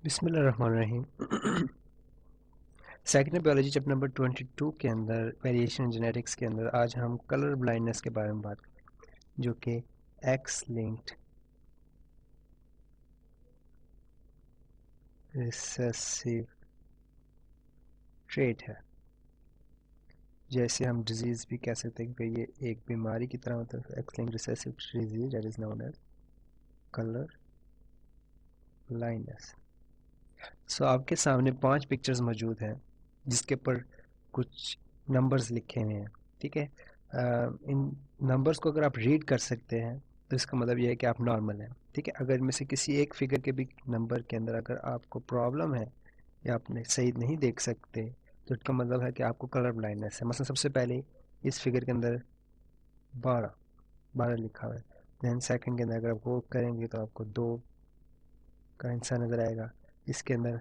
बिस्मिल्लाहिर्रहमानिर्रहीम। Second biology chapter number 22 के अंदर वेरिएशन इन जेनेटिक्स के अंदर आज हम कलर ब्लाइंडनेस के बारे में बात करें जो कि एक्स लिंक्ड रिसेसिव ट्रेट है। जैसे हम डिजीज़ भी कह सकते हैं कि ये एक बीमारी की तरह होता है। X linked recessive disease that is known as colour blindness. So आपके सामने 5 पिक्चर्स मौजूद हैं जिसके ऊपर कुछ नंबर्स लिखे हुए हैं। ठीक है, इन नंबर्स को अगर आप रीड कर सकते हैं तो इसका मतलब ये है कि आप नॉर्मल हैं। ठीक है, अगर में से किसी एक फिगर के भी नंबर के अंदर अगर आपको प्रॉब्लम है या आपने सही नहीं देख सकते तो इसका मतलब है कि आपको कलर ब्लाइंडनेस है। मतलब सबसे पहले इस फिगर के अंदर 12 लिखा हुआ है। दैन सेकंड के अंदर अगर आप वो करेंगे तो आपको 2 का आंसर नज़र आएगा। इसके अंदर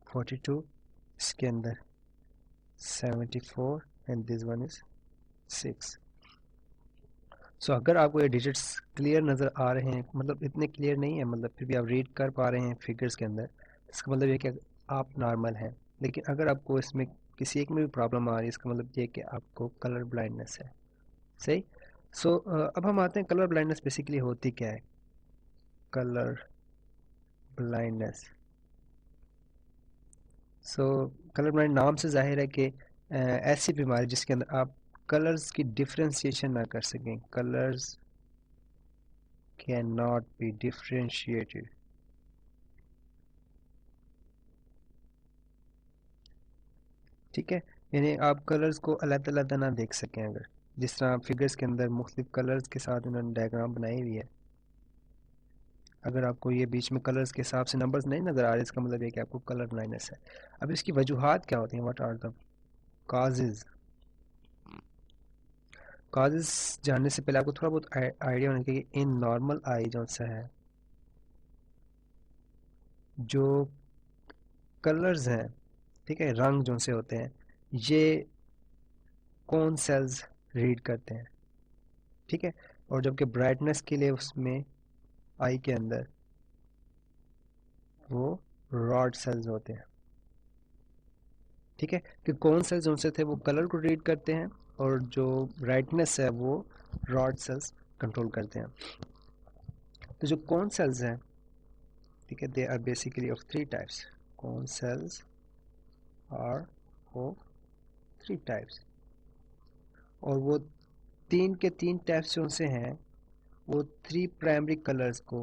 42, इसके अंदर 74 एंड दिस वन इज 6। सो अगर आपको ये डिजिट्स क्लियर नज़र आ रहे हैं, मतलब इतने क्लियर नहीं है, मतलब फिर भी आप रीड कर पा रहे हैं फिगर्स के अंदर, इसका मतलब ये कि आप नॉर्मल हैं। लेकिन अगर आपको इसमें किसी एक में भी प्रॉब्लम आ रही है इसका मतलब ये कि आपको कलर ब्लाइंडनेस है। सही। सो अब हम आते हैं कलर ब्लाइंडनेस बेसिकली होती क्या है। कलर ब्लाइंडनेस, सो कलर ब्लाइंड नाम से जाहिर है कि ऐसी बीमारी जिसके अंदर आप कलर्स की डिफ्रेंशिएशन ना कर सकें। Colours can not be differentiated. ठीक है, यानी आप कलर्स को अलग-अलग ना देख सकें। अगर जिस तरह फिगर्स के अंदर मुख्तलिफ कलर्स के साथ उन्होंने डायग्राम बनाई हुई है, अगर आपको ये बीच में कलर्स के हिसाब से नंबर्स नहीं नज़र आ रहे इसका मतलब है कि आपको कलर ब्लाइंडनेस है। अब इसकी वजूहात क्या होती हैं, what are the causes. Causes जानने से पहले आपको थोड़ा बहुत आइडिया होना चाहिए कि इन नॉर्मल आई जो सा है, जो कलर्स हैं, ठीक है, रंग जो से होते हैं, ये कौन सेल्स रीड करते हैं। ठीक है, और जबकि ब्राइटनेस के लिए उसमें आई के अंदर वो रॉड सेल्स होते हैं। ठीक है, कि कौन सेल्स उनसे थे वो कलर को रीड करते हैं और जो ब्राइटनेस है वो रॉड सेल्स कंट्रोल करते हैं। तो जो कौन सेल्स हैं, ठीक है, they are basically of 3 types. कौन सेल्स आर ऑफ 3 टाइप्स, और वो 3 के 3 टाइप्स जो उनसे हैं वो 3 प्राइमरी कलर्स को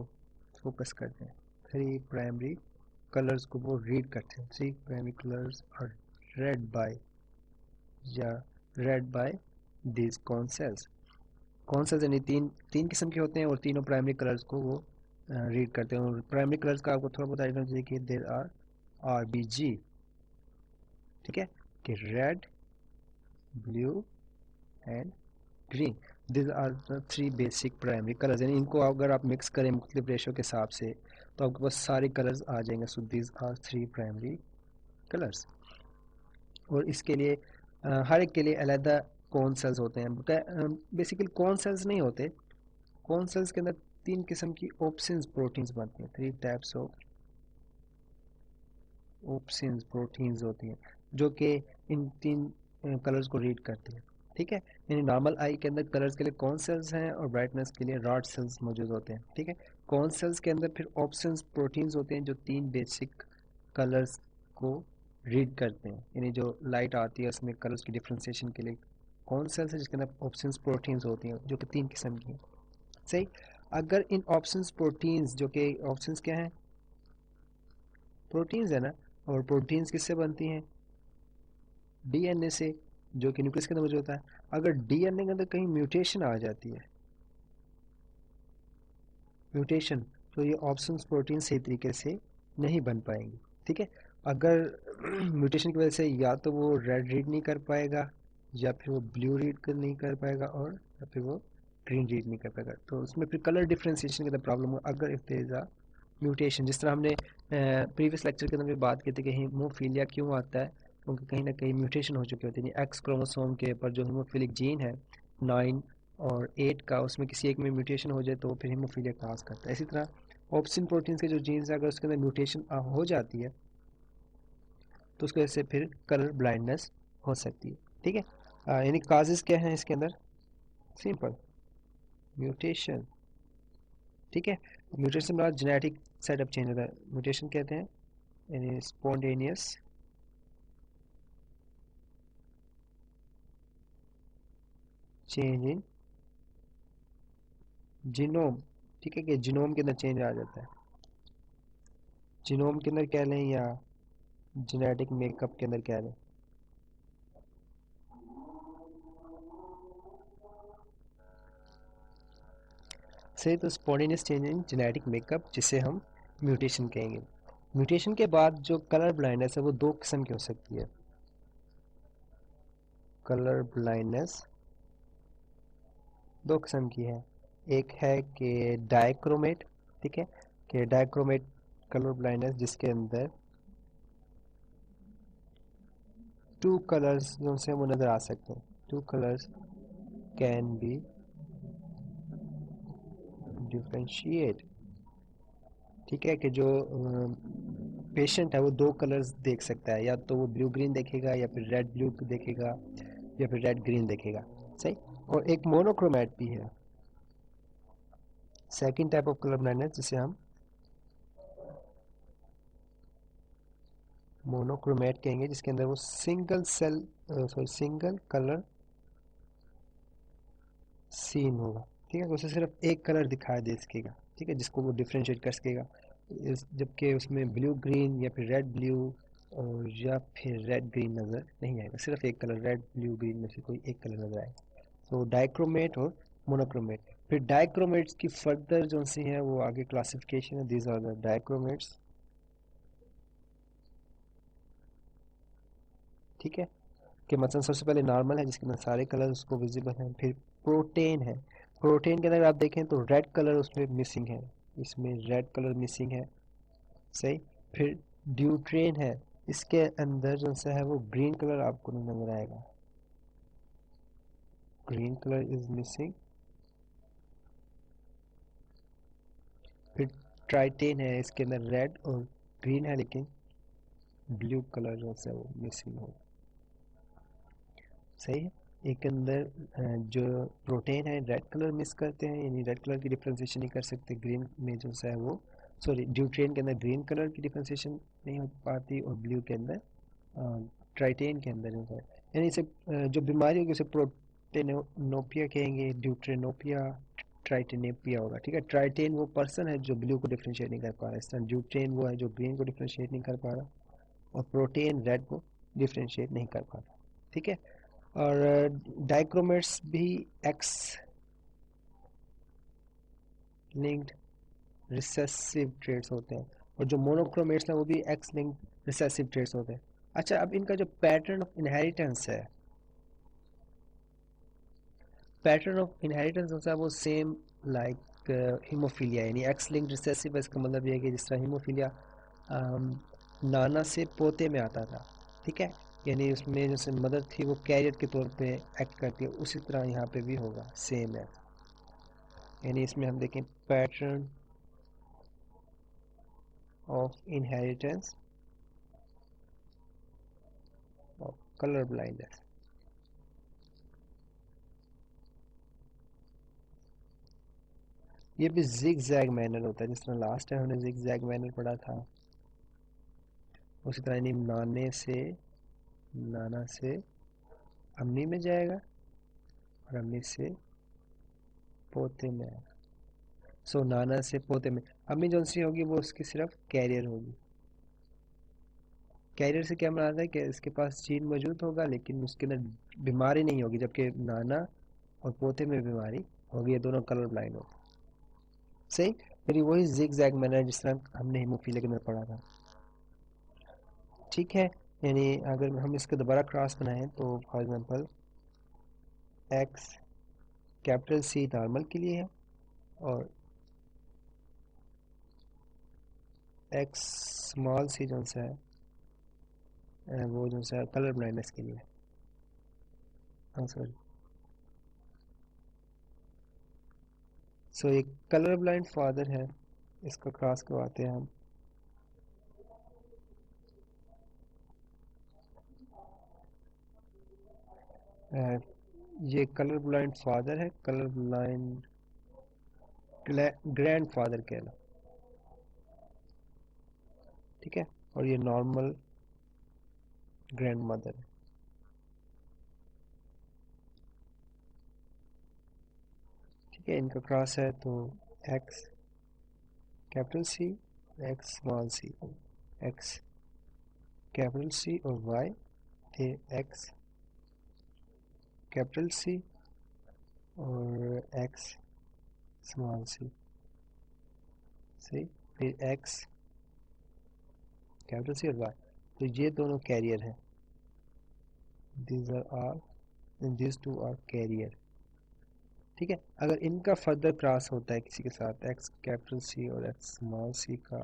फोकस करते हैं। 3 प्राइमरी कलर्स को वो रीड करते हैं। 3 primary colours are read by या read by this cone cells. Cone cells यानी तीन किस्म के होते हैं और तीनों प्राइमरी कलर्स को वो रीड करते हैं। और प्राइमरी कलर्स का आपको थोड़ा बहुत आइडिया चाहिए कि देर आर RBG। ठीक है, कि red, blue and green, this are the 3 basic primary colours. यानी इनको अगर आप मिक्स करें मुख्तलिफ रेशो के हिसाब से तो आपके पास सारे कलर्स आ जाएंगे। So this are 3 primary colours. और इसके लिए हर एक के लिए अलहदा कौन सेल्स होते हैं। बेसिकली कौन सेल्स नहीं होते, कौन सेल्स के अंदर 3 किस्म की ऑप्सिन्स प्रोटीन्स बनती हैं। 3 टाइप्स ऑफ ऑप्सिन्स प्रोटीन्स होती हैं जो कि इन 3 कलर्स को रीड करती हैं। ठीक है, यानी नॉर्मल आई के अंदर कलर्स के लिए कौन सेल्स हैं और ब्राइटनेस के लिए रॉड सेल्स मौजूद होते हैं। ठीक है, कौन सेल्स के अंदर फिर ऑप्सिन्स प्रोटीन्स होते हैं जो 3 बेसिक कलर्स को रीड करते हैं। यानी जो लाइट आती है उसमें कलर्स की डिफ्रेंसिएशन के लिए कौन सेल्स है जिसके अंदर ऑप्सिन्स प्रोटीन्स होती हैं जो कि 3 किस्म की हैं। सही। अगर इन ऑप्शंस प्रोटीन्स, जो कि ऑप्शंस क्या हैं, प्रोटीन्स है ना, और प्रोटीन्स किससे बनती हैं, डीएनए से, जो कि न्यूक्लियस के अंदर मौजूद होता है। अगर डीएनए के अंदर कहीं म्यूटेशन आ जाती है, म्यूटेशन, तो ये ऑप्शंस प्रोटीन सही तरीके से नहीं बन पाएंगी। ठीक है, अगर म्यूटेशन की वजह से या तो वो रेड रीड नहीं कर पाएगा, या फिर वो ब्लू रीड नहीं कर पाएगा, और या फिर वो ग्रीन रीड नहीं कर पाएगा, तो उसमें फिर कलर डिफ्रेंसिएशन के अंदर प्रॉब्लम हो। अगर if there is a mutation, जिस तरह हमने प्रीवियस लेक्चर के अंदर भी बात की थी कि हीमोफीलिया क्यों आता है, क्योंकि कहीं ना कहीं म्यूटेशन हो चुकी होती है। एक्स क्रोमोसोम के ऊपर जो हीमोफिलिक जीन है 9 और 8 का, उसमें किसी एक में म्यूटेशन हो जाए तो फिर हीमोफीलिया काज करता है। इसी तरह ऑप्सिन प्रोटीन्स के जो जीन्स है अगर उसके अंदर म्यूटेशन हो जाती है तो उसकी वजह से फिर कलर ब्लाइंडनेस हो सकती है। ठीक है, यानी काजेस क्या हैं इसके अंदर? Simple mutation. ठीक है, म्यूटेशन बाद जेनेटिक सेटअप चेंज होता है, म्यूटेशन कहते हैं यानी स्पॉन्टेनियस चेंज इन जीनोम। ठीक है, कि जीनोम के अंदर चेंज आ जाता है, जीनोम के अंदर कह लें या जेनेटिक मेकअप के अंदर कह लें। सही, तो spontaneous change in genetic makeup जिसे हम म्यूटेशन कहेंगे। म्यूटेशन के बाद जो कलर ब्लाइंडनेस है वो दो किस्म की हो सकती है। कलर ब्लाइंडनेस दो किस्म की है, एक है कि डायक्रोमेट। ठीक है, कि डायक्रोमेट कलर ब्लाइंडनेस जिसके अंदर टू कलर्स जो से वो नज़र आ सकते हैं, two colours can be differentiate. ठीक है, कि जो पेशेंट है वो दो कलर्स देख सकता है, या तो वो ब्लू ग्रीन देखेगा या फिर रेड ब्लू देखेगा या फिर रेड ग्रीन देखेगा। सही, और एक मोनोक्रोमैट भी है, second type of colour blindness जिसे हम मोनोक्रोमैट कहेंगे, जिसके अंदर वो सिंगल कलर सीन होगा। ठीक है, तो उसे सिर्फ एक कलर दिखाई दे सकेगा। ठीक है, जिसको वो डिफ्रेंशिएट कर सकेगा, जबकि उसमें ब्लू ग्रीन या फिर रेड ब्लू और या फिर रेड ग्रीन नज़र नहीं आएगा, सिर्फ एक कलर रेड ब्लू ग्रीन में से कोई एक कलर नज़र आएगा। तो डाइक्रोमेट और मोनोक्रोमेट। फिर डाइक्रोमेट्स की फर्दर जो सी है वो आगे क्लासिफिकेशन है, दीज आर द डाइक्रोमेट्स। ठीक है, कि मतलब सबसे पहले नॉर्मल है जिसके अंदर सारे कलर उसको विजिबल हैं। फिर प्रोटेन है, प्रोटेन के अंदर आप देखें तो रेड कलर उसमें मिसिंग है, इसमें रेड कलर मिसिंग है। सही, फिर ड्यूट्रेन है, इसके अंदर जो सा है वो ग्रीन कलर आपको नहीं नजर आएगा, ग्रीन कलर इज मिसिंग। फिर ट्राइटेन है, इसके अंदर रेड और ग्रीन है लेकिन ब्लू कलर जो सा है वो मिसिंग हो। सही है, एक अंदर जो प्रोटीन है रेड कलर मिस करते हैं, यानी रेड कलर की डिफ्रेंसिएशन नहीं कर सकते, ग्रीन में जो सा है वो सॉरी ड्यूट्रेन के अंदर ग्रीन कलर की डिफ्रेंसिएशन नहीं हो पाती, और ब्लू के अंदर ट्राइटेन के अंदर जो है, यानी इसे जो बीमारी होगी उसे प्रोटेनोपिया कहेंगे, ड्यूट्रेनोपिया ट्राइटेनेपिया होगा। ठीक है, ट्राइटेन वो पर्सन है जो ब्लू को डिफ्रेंशिएट नहीं कर पा रहा, इस तरह ड्यूट्रेन वो है जो ग्रीन को डिफ्रेंशिएट नहीं कर पा रहा, और प्रोटीन रेड को डिफ्रेंशिएट नहीं कर पा रहा। ठीक है, और डाइक्रोमेट्स भी एक्स लिंक्ड रिसेसिव ट्रेट्स होते हैं, और जो मोनोक्रोमेट्स हैं वो भी एक्स लिंक्ड रिसेसिव ट्रेट्स होते हैं। अच्छा, अब इनका जो पैटर्न ऑफ इनहेरिटेंस है, पैटर्न ऑफ इनहेरिटेंस होता है वो सेम लाइक हीमोफीलिया, यानी एक्स लिंक्ड रिसेसिव। इसका मतलब ये है कि जिस तरह हीमोफीलिया नाना से पोते में आता था, ठीक है, यानी उसमें जैसे मदर थी वो कैरियर के तौर पे एक्ट करती है, उसी तरह यहाँ पे भी होगा, सेम है। यानी इसमें हम देखें pattern of inheritance of colour blindness. ये भी जिग जैग मैनर होता है, जिस तरह लास्ट टाइम हमने जिग जैग मैनर पढ़ा था, उसी तरह यानी नाना से अम्मी में जाएगा और अम्मी से पोते में आएगा। सो नाना से पोते में अम्मी जो सी होगी वो उसकी सिर्फ कैरियर होगी। कैरियर से क्या मराद है कि इसके पास जीन मौजूद होगा लेकिन उसके अंदर बीमारी नहीं होगी, जबकि नाना और पोते में बीमारी होगी, ये दोनों कलर ब्लाइंड होते हैं। सही, फिर वही जिग जैग मैनर जिस तरह हमने हीमोफीलिया के अंदर पढ़ा था। ठीक है, यानी अगर हम इसके दोबारा क्रॉस बनाएं तो for example X capital C normal के लिए है और एक्स स्मॉल सी जो सा है वो जो सा कलर ब्लाइंडनेस के लिए। हाँ सॉरी, सो एक कलर ब्लाइंड फादर है, इसको क्रॉस करवाते हैं हम। ये कलर ब्लाइंड फादर है, कलर ब्लाइंड ग्रैंड फादर कहना, ठीक है, और ये नॉर्मल ग्रैंड मदर है। ठीक है, इनका क्रॉस है तो X capital C, X small C, X capital C, और वाई फिर एक्स कैपिटल सी और एक्स स्मॉल सी, सही, फिर एक्स कैपिटल सी और वाई, तो ये दोनों कैरियर हैं, these are and these two are carrier। ठीक है, अगर इनका फर्दर क्रॉस होता है किसी के साथ, एक्स कैपिटल सी और एक्स स्मॉल सी का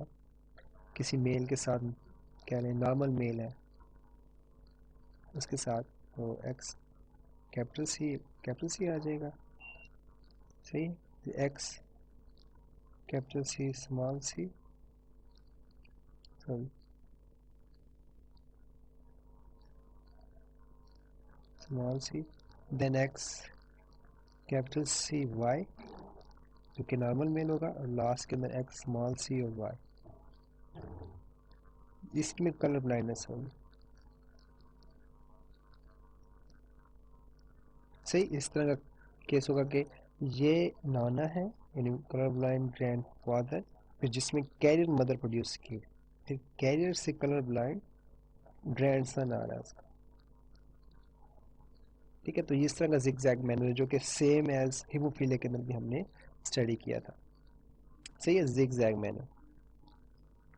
किसी मेल के साथ, क्या लें, नॉर्मल मेल है उसके साथ, तो एक्स कैपिटल सी आ जाएगा, सही, X capital C small C, sorry small C, then X capital C Y जो कि नॉर्मल मेल होगा, और लास्ट के अंदर एक्स स्मॉल सी और वाई, इसमें कलर ब्लाइंडनेस होगी, सही। इस तरह का केस होगा कि ये नाना है, यानी कलर ब्लाइंड ग्रैंड फादर, फिर जिसमें कैरियर मदर प्रोड्यूस की, फिर कैरियर से कलर ब्लाइंड ग्रैंड सन आ रहा है उसका। ठीक है, तो इस तरह का जिगजैग मैनर है जो कि सेम एज हीमोफीलिया के अंदर भी हमने स्टडी किया था, सही है, जिगजैग मैनर,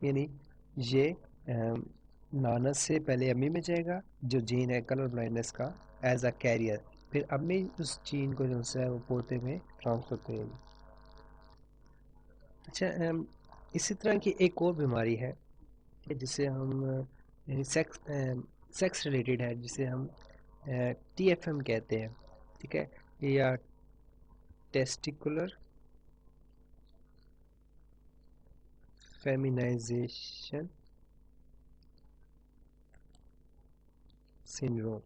यानी ये नाना से पहले अम्मी में जाएगा जो जीन है कलर ब्लाइंडनेस का एज अ कैरियर, फिर अम्मी उस जीन को जो है वो पोते में ट्रांसफर करेगी। अच्छा, इसी तरह की एक और बीमारी है जिसे हम सेक्स रिलेटेड है, जिसे हम TFM कहते हैं, ठीक है, या testicular feminisation syndrome,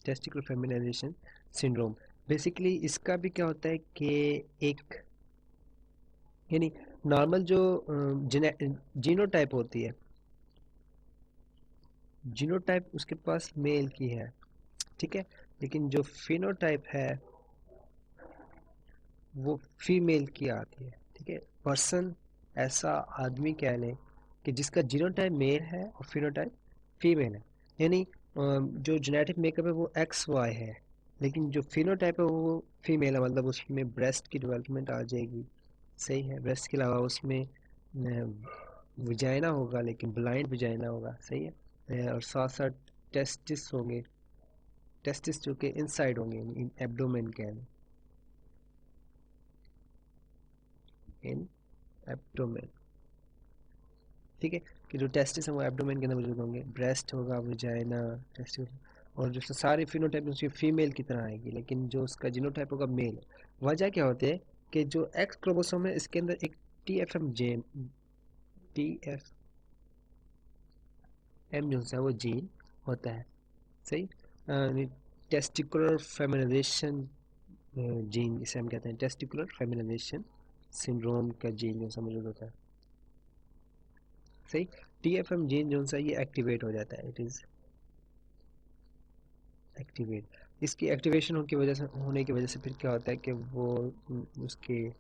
testicular feminisation syndrome. Basically इसका भी क्या होता है कि एक, यानी नॉर्मल जो जीनोटाइप होती है, जीनोटाइप उसके पास मेल की है, ठीक है, लेकिन जो फिनोटाइप है वो फीमेल की आती है, ठीक है, पर्सन, ऐसा आदमी कह लें कि जिसका जीनोटाइप मेल है और फिनोटाइप फीमेल है, यानी जो जेनेटिक मेकअप है वो XY है, लेकिन जो फिनोटाइप है वो फीमेल है, मतलब उसमें ब्रेस्ट की डेवलपमेंट आ जाएगी, सही है, ब्रेस्ट के अलावा उसमें वजाइना होगा, लेकिन ब्लाइंड वजाइना होगा, सही है, और साथ साथ टेस्टिस होंगे, टेस्टिस जो कि इनसाइड होंगे, इन एब्डोमेन के, इन एब्डोमेन, ठीक है, कि जो टेस्टिस हैं वो एब्डोमेन के अंदर मौजूद होंगे, ब्रेस्ट होगा, वजाइना, टेस्टिस, और जो सारे फिनोटाइप उसकी फीमेल की तरह आएगी, लेकिन जो उसका जीनोटाइप होगा मेल। वजह क्या होती है कि जो एक्स क्रोमोसोम है इसके अंदर एक TFM जीन, TFM जो है वो जीन होता है, सही, टेस्टिकुलर फेमिनाइजेशन जीन जिसे हम कहते हैं, टेस्टिकुलर फेमिनाइजेशन सिंड्रोम का जीन जो मौजूद होता है, सही। TFM जीन जो है ये एक्टिवेट हो जाता है, इट इज़ एक्टिवेट। इसकी एक्टिवेशन होने की वजह से फिर क्या होता है कि वो उसके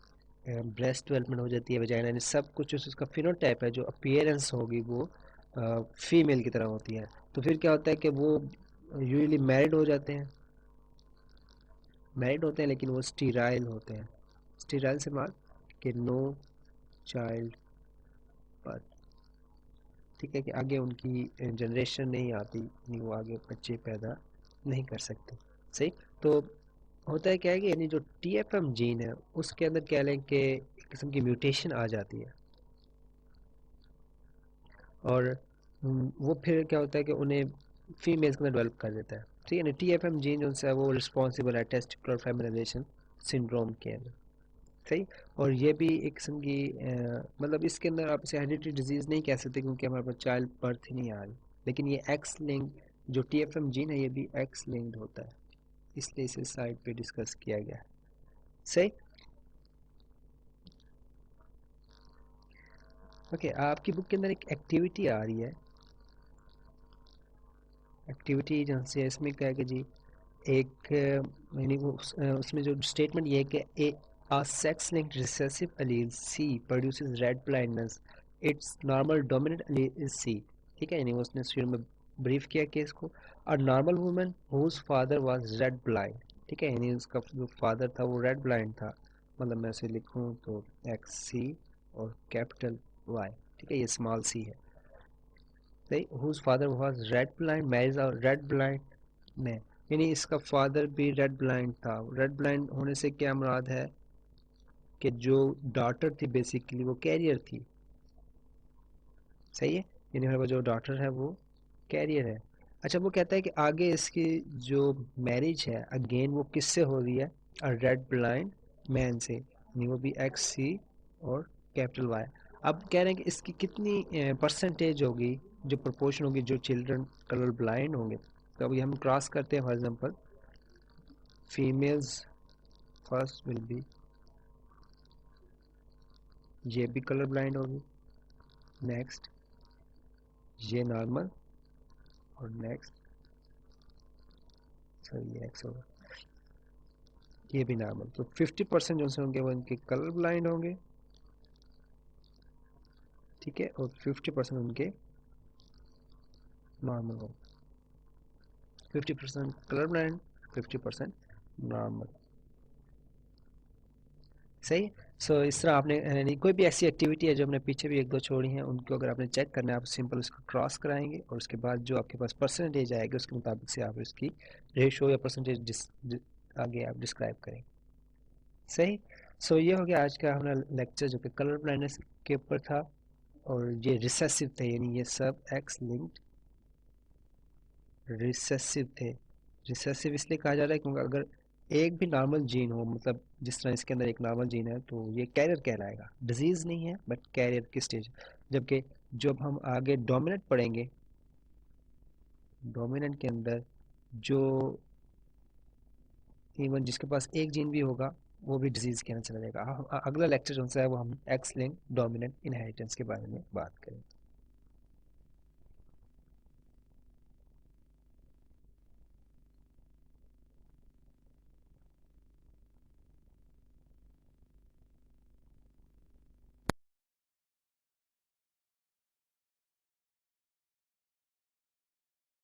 ब्रेस्ट डेवलपमेंट हो जाती है, वजाइना, यानी सब कुछ उसका फिनोटाइप है, जो अपीयरेंस होगी वो फीमेल की तरह होती है। तो फिर क्या होता है कि वो यूजुअली मैरिड होते हैं लेकिन वो स्टीराइल होते हैं, स्टीराइल से मार कि नो चाइल्ड बर्थ, ठीक है, कि आगे उनकी जनरेशन नहीं आती, नहीं, वो आगे बच्चे पैदा नहीं कर सकते, सही। तो होता है क्या है कि यानी जो TFM जीन है उसके अंदर कह लें कि एक किस्म की म्यूटेशन आ जाती है, और वो फिर क्या होता है कि उन्हें फीमेल्स के अंदर डेवलप कर देता है, ठीक है ना। TFM जीन जो है वो रिस्पॉन्सिबल है टेस्टिकुलर फेमिनाइजेशन सिंड्रोम के अंदर, सही। और ये भी एक किस्म की मतलब इसके अंदर आप इसे हेरिडिटरी डिजीज़ नहीं कह सकते क्योंकि हमारे पास चाइल्ड बर्थ ही नहीं आ रही, लेकिन ये एक्स लिंक्ड जो TFM जीन है ये भी एक्स लिंक्ड होता है, इसलिए इसे साइड पे डिस्कस किया गया है। सही। ओके, आपकी बुक के अंदर एक एक्टिविटी आ रही है, एक्टिविटी जहाँ से इसमें क्या है कि जी एक यानी वो उसमें जो स्टेटमेंट ये है कि a sex linked recessive allele C produces red blindness, its normal dominant allele is C। ठीक है, यानी उसने शुरू में ब्रीफ किया केस को। और normal woman whose father was red blind, ठीक है, यानी उसका जो फादर था वो रेड ब्लाइंड था, मतलब मैं इसे लिखूँ तो XC और कैपिटल Y, ठीक है, ये स्मॉल c है। सही, whose father was red blind marries a red blind man, यानी इसका फादर भी रेड ब्लाइंड था। रेड ब्लाइंड होने से क्या मुराद है कि जो डॉटर थी बेसिकली वो कैरियर थी। सही है, यानी हमारे पास जो डॉटर है वो कैरियर है। अच्छा, वो कहता है कि आगे इसकी जो मैरिज है अगेन वो किससे हो रही है, रेड ब्लाइंड मैन से, यानी वो भी XC और कैपिटल Y। अब कह रहे हैं कि इसकी कितनी परसेंटेज होगी, जो प्रोपोर्शन होगी जो चिल्ड्रन कलर ब्लाइंड होंगे। तो अभी हम क्रॉस करते हैं, for example females first will be, ये भी कलर ब्लाइंड होगी, नेक्स्ट ये नॉर्मल, और नेक्स्ट सॉरी ये एक्स होगा, ये भी नॉर्मल। तो 50% जो से होंगे वो इनके कलर ब्लाइंड होंगे, ठीक है, और 50% उनके नॉर्मल होंगे। 50% कलर ब्लाइंड, 50% नॉर्मल। सही। सो इस तरह आपने यानी कोई भी ऐसी एक्टिविटी है जो हमने पीछे भी एक दो छोड़ी हैं, उनको अगर आपने चेक करना है आप सिंपल उसको क्रॉस कराएंगे और उसके बाद जो आपके पास परसेंटेज आएगी उसके मुताबिक से आप इसकी रेशो या परसेंटेज आगे आप डिस्क्राइब करेंगे। सही। सो ये हो गया आज का हमारा लेक्चर जो कि कलर ब्लाइंडनेस के ऊपर था, और ये रिसेसिव थे, यानी ये सब एक्स लिंक्ड रिसेसिव थे। रिसेसिव इसलिए कहा जा रहा है क्योंकि अगर एक भी नॉर्मल जीन हो, मतलब जिस तरह इसके अंदर एक नॉर्मल जीन है, तो ये कैरियर कहलाएगा, डिजीज नहीं है बट कैरियर की स्टेज। जबकि जब हम आगे डोमिनेंट पढ़ेंगे, डोमिनेंट के अंदर जो इवन जिसके पास एक जीन भी होगा वो भी डिजीज कहना चला जाएगा। अगला लेक्चर जो है वो हम एक्स लिंक डोमिनेंट इनहेरिटेंस के बारे में बात करेंगे।